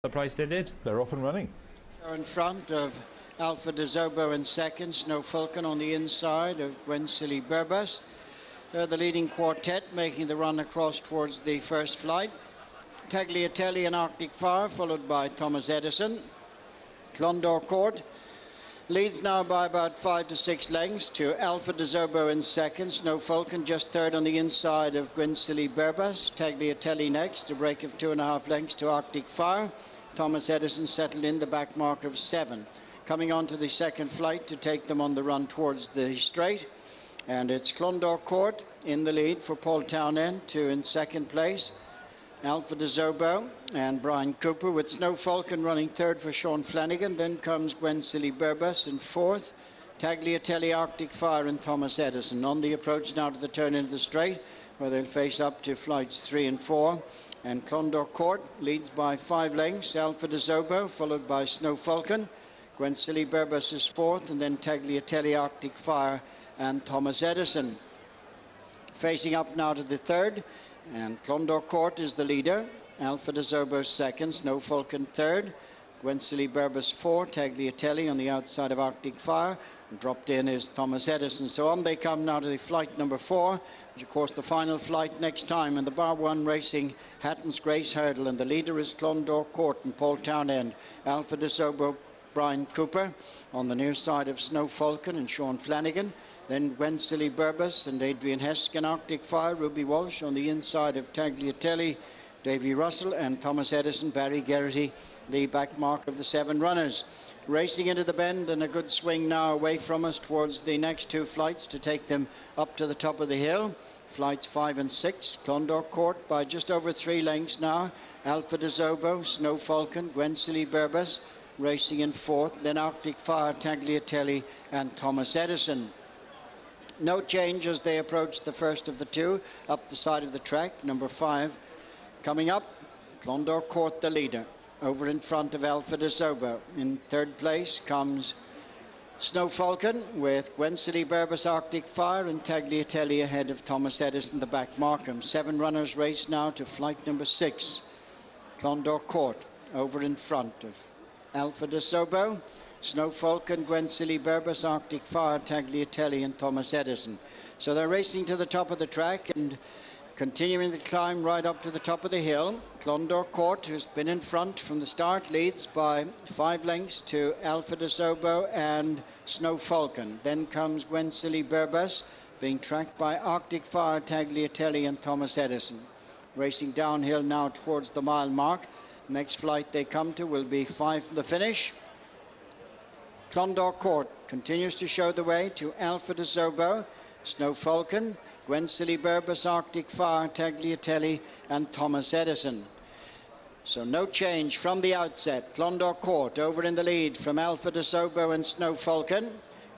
The price they did. They're off and running. In front of Alpha de Zobo in second, Snow Falcon on the inside of Gwen Silly Burbas. They're the leading quartet, making the run across towards the first flight. Tagliatelle and Arctic Fire, followed by Thomas Edison. Clondor Court leads now by about 5 to 6 lengths to Alpha de Zobo in second. Snow Falcon just third on the inside of Gwen Silly Burbas. Tagliatelle next, a break of 2.5 lengths to Arctic Fire. Thomas Edison settled in the back mark of 7. Coming on to the second flight to take them on the run towards the straight. And it's Clondor Court in the lead for Paul Townend, 2 in second place. Alpha de Zobo and Brian Cooper, with Snow Falcon running third for Sean Flanagan. Then comes Gwen Silly Burbas in fourth. Tagliatelle, Arctic Fire and Thomas Edison. On the approach now to the turn into the straight, where they'll face up to flights 3 and 4. And Clondor Court leads by 5 lengths. Alpha de Zobo, followed by Snow Falcon. Gwen Silly Burbas is fourth, and then Tagliatelle, Arctic Fire and Thomas Edison. Facing up now to the third, and Clondor Court is the leader. Alpha de Zobo second, Snow Falcon third. Gwen Silly Burbas fourth, Tagliatelle on the outside of Arctic Fire. And dropped in is Thomas Edison. So on they come now to the flight number 4, which of course the final flight next time. And the bar 1 racing Hatton's Grace Hurdle. And the leader is Clondor Court and Paul Townend. Alpha de Zobo, Brian Cooper on the near side of Snow Falcon and Sean Flanagan. Then Gwen Silly Burbas and Adrian Heskin, Arctic Fire, Ruby Walsh on the inside of Tagliatelle, Davy Russell and Thomas Edison, Barry Geraghty, the back mark of the 7 runners. Racing into the bend and a good swing now away from us towards the next 2 flights to take them up to the top of the hill. Flights 5 and 6. Clondor Court by just over 3 lengths now. Alpha de Zobo, Snow Falcon, Gwen Silly Burbas racing in fourth. Then Arctic Fire, Tagliatelle and Thomas Edison. No change as they approach the first of the 2 up the side of the track. Number 5 coming up. Clondor Court the leader, over in front of Alpha de Zobo. In third place comes Snow Falcon with Gwen Silly Burbas, Arctic Fire and Tagliatelle ahead of Thomas Edison, the back markham. 7 runners race now to flight number 6. Clondor Court over in front of Alpha de Zobo, Snow Falcon, Gwen Silly Burbas, Arctic Fire, Tagliatelle and Thomas Edison. So they're racing to the top of the track and continuing the climb right up to the top of the hill. Clondor Court, who's been in front from the start, leads by 5 lengths to Alpha de Zobo and Snow Falcon. Then comes Gwen Silly Burbas, being tracked by Arctic Fire, Tagliatelle and Thomas Edison. Racing downhill now towards the mile mark. Next flight they come to will be 5 from the finish. Clondor Court continues to show the way to Alpha de Zobo, Snow Falcon, Gwen Silly Burbas, Arctic Fire, Tagliatelle and Thomas Edison. So no change from the outset. Clondor Court over in the lead from Alpha de Zobo and Snow Falcon.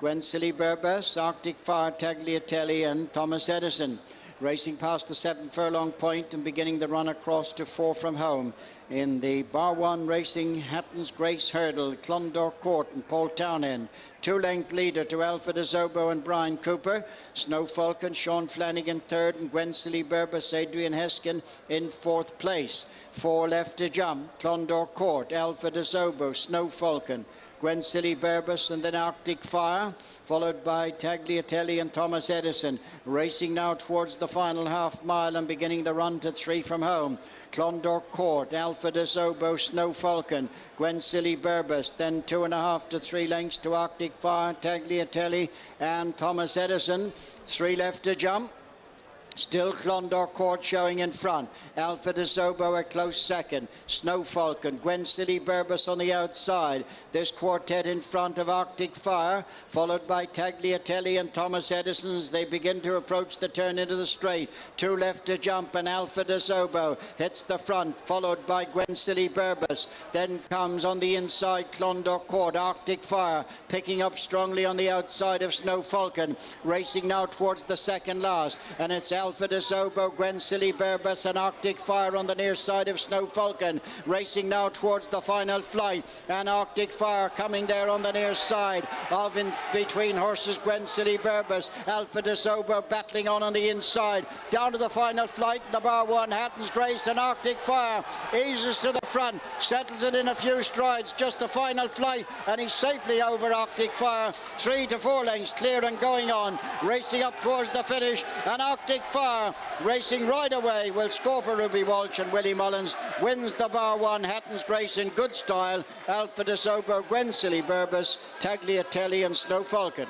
Gwen Silly Burbas, Arctic Fire, Tagliatelle and Thomas Edison. Racing past the 7 furlong point and beginning the run across to 4 from home. In the bar 1 racing Hatton's Grace Hurdle, Clondor Court and Paul Townend. 2-length leader to Alpha de Zobo and Brian Cooper. Snow Falcon, Sean Flanagan third and Gwen Silly Burbas, Adrian Heskin in 4th place. 4 left to jump. Clondor Court, Alpha de Zobo, Snow Falcon, Gwen Silly Burbas and then Arctic Fire, followed by Tagliatelle and Thomas Edison. Racing now towards the final half mile and beginning the run to 3 from home. Clondor Court, Alpha de Zobo, Snow Falcon, Gwen Silly Burbas, then 2.5 to 3 lengths to Arctic Fire, Tagliatelle and Thomas Edison. 3 left to jump. Still Clondor Court showing in front. Alpha de Zobo a close second. Snow Falcon, Gwen Silly Burbas on the outside. This quartet in front of Arctic Fire, followed by Tagliatelle and Thomas Edison as they begin to approach the turn into the straight. 2 left to jump and Alpha de Zobo hits the front, followed by Gwen Silly Burbas. Then comes on the inside Clondor Court, Arctic Fire, picking up strongly on the outside of Snow Falcon. Racing now towards the second last, and it's Alpha de Zobo, Gwensilly Berbus and Arctic Fire on the near side of Snow Falcon. Racing now towards the final flight. And Arctic Fire coming there on the near side of in between horses Gwensilly Berbus. Alpha de Zobo battling on the inside. Down to the final flight, the bar one, Hatton's Grace and Arctic Fire. Eases to the front, settles it in a few strides, just the final flight, and he's safely over Arctic Fire. 3 to 4 lengths clear and going on, racing up towards the finish, and Arctic Fire racing right away will score for Ruby Walsh, and Willie Mullins wins the bar one, Hatton's Grace in good style, Alpha de Zobo, Gwensilly Berbus, Tagliatelle and Snow Falcon.